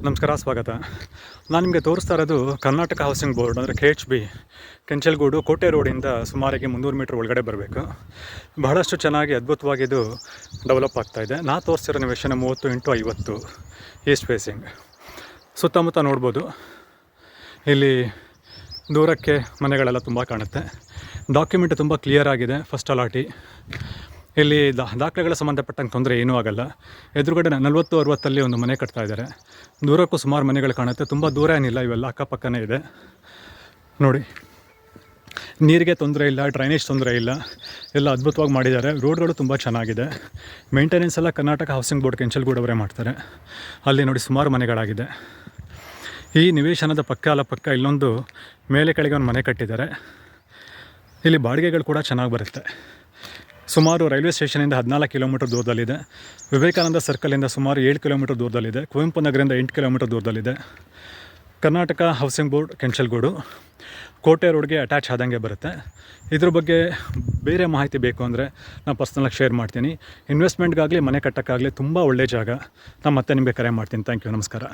ನಮಸ್ಕಾರ, ಸ್ವಾಗತ. ನಾನು ನಿಮಗೆ ತೋರಿಸ್ತಾ ಇರೋದು ಕರ್ನಾಟಕ ಹೌಸಿಂಗ್ ಬೋರ್ಡ್ ಅಂದರೆ KHB, ಕೆಂಚಲ್ಗೂಡು ಕೋಟೆ ರೋಡಿಂದ ಸುಮಾರಿಗೆ 300 ಮೀಟ್ರ್ ಒಳಗಡೆ ಬರಬೇಕು. ಬಹಳಷ್ಟು ಚೆನ್ನಾಗಿ ಅದ್ಭುತವಾಗಿ ಇದು ಡೆವಲಪ್ ಆಗ್ತಾಯಿದೆ. ನಾ ತೋರಿಸ್ತಿರೋ ನಿವೇಶನ 30x50 ಈಸ್ಟ್ ಫೇಸಿಂಗ್. ಸುತ್ತಮುತ್ತ ನೋಡ್ಬೋದು, ಇಲ್ಲಿ ದೂರಕ್ಕೆ ಮನೆಗಳೆಲ್ಲ ತುಂಬ ಕಾಣುತ್ತೆ. ಡಾಕ್ಯುಮೆಂಟ್ ತುಂಬ ಕ್ಲಿಯರ್ ಆಗಿದೆ. ಫಸ್ಟ್ ಅಲಾಟಿ ಇಲ್ಲಿ ದಾಖಲೆಗಳ ಸಂಬಂಧಪಟ್ಟಂಗೆ ತೊಂದರೆ ಏನೂ ಆಗಲ್ಲ. ಎದುರುಗಡೆ 40-60 ಒಂದು ಮನೆ ಕಟ್ತಾ ಇದ್ದಾರೆ. ದೂರಕ್ಕೂ ಸುಮಾರು ಮನೆಗಳು ಕಾಣುತ್ತೆ. ತುಂಬ ದೂರ ಏನಿಲ್ಲ, ಇವೆಲ್ಲ ಅಕ್ಕಪಕ್ಕನೇ ಇದೆ. ನೋಡಿ, ನೀರಿಗೆ ತೊಂದರೆ ಇಲ್ಲ, ಡ್ರೈನೇಜ್ ತೊಂದರೆ ಇಲ್ಲ, ಎಲ್ಲ ಅದ್ಭುತವಾಗಿ ಮಾಡಿದ್ದಾರೆ. ರೋಡ್ಗಳು ತುಂಬ ಚೆನ್ನಾಗಿದೆ. ಮೇಂಟೆನೆನ್ಸ್ ಎಲ್ಲ ಕರ್ನಾಟಕ ಹೌಸಿಂಗ್ ಬೋರ್ಡ್ ಕೆಂಚಲ್ಗೂಡು ಅವರೇ ಮಾಡ್ತಾರೆ. ಅಲ್ಲಿ ನೋಡಿ ಸುಮಾರು ಮನೆಗಳಾಗಿದೆ. ಈ ನಿವೇಶನದ ಪಕ್ಕ ಇಲ್ಲೊಂದು ಮೇಲೆ ಕೆಳಗೆ ಒಂದು ಮನೆ ಕಟ್ಟಿದ್ದಾರೆ. ಇಲ್ಲಿ ಬಾಡಿಗೆಗಳು ಕೂಡ ಚೆನ್ನಾಗಿ ಬರುತ್ತೆ. ಸುಮಾರು ರೈಲ್ವೆ ಸ್ಟೇಷನಿಂದ 14 ಕಿಲೋಮೀಟರ್ ದೂರದಲ್ಲಿದೆ. ವಿವೇಕಾನಂದ ಸರ್ಕಲಿಂದ ಸುಮಾರು 7 ಕಿಲೋಮೀಟರ್ ದೂರದಲ್ಲಿದೆ. ಕುವೆಂಪು ನಗರದಿಂದ 8 ಕಿಲೋಮೀಟರ್ ದೂರದಲ್ಲಿದೆ. ಕರ್ನಾಟಕ ಹೌಸಿಂಗ್ ಬೋರ್ಡ್ ಕೆಂಚಲ್ಗೂಡು ಕೋಟೆ ರೋಡ್ಗೆ ಅಟ್ಯಾಚ್ ಆದಂಗೆ ಬರುತ್ತೆ. ಇದ್ರ ಬಗ್ಗೆ ಬೇರೆ ಮಾಹಿತಿ ಬೇಕು ಅಂದರೆ ನಾನು ಪರ್ಸ್ನಲಾಗಿ ಶೇರ್ ಮಾಡ್ತೀನಿ. ಇನ್ವೆಸ್ಟ್ಮೆಂಟ್ಗಾಗಲಿ ಮನೆ ಕಟ್ಟೋಕ್ಕಾಗಲಿ ತುಂಬ ಒಳ್ಳೆಯ ಜಾಗ. ನಾನು ಮತ್ತೆ ನಿಮಗೆ ಕರೆ ಮಾಡ್ತೀನಿ. Thank you. ನಮಸ್ಕಾರ.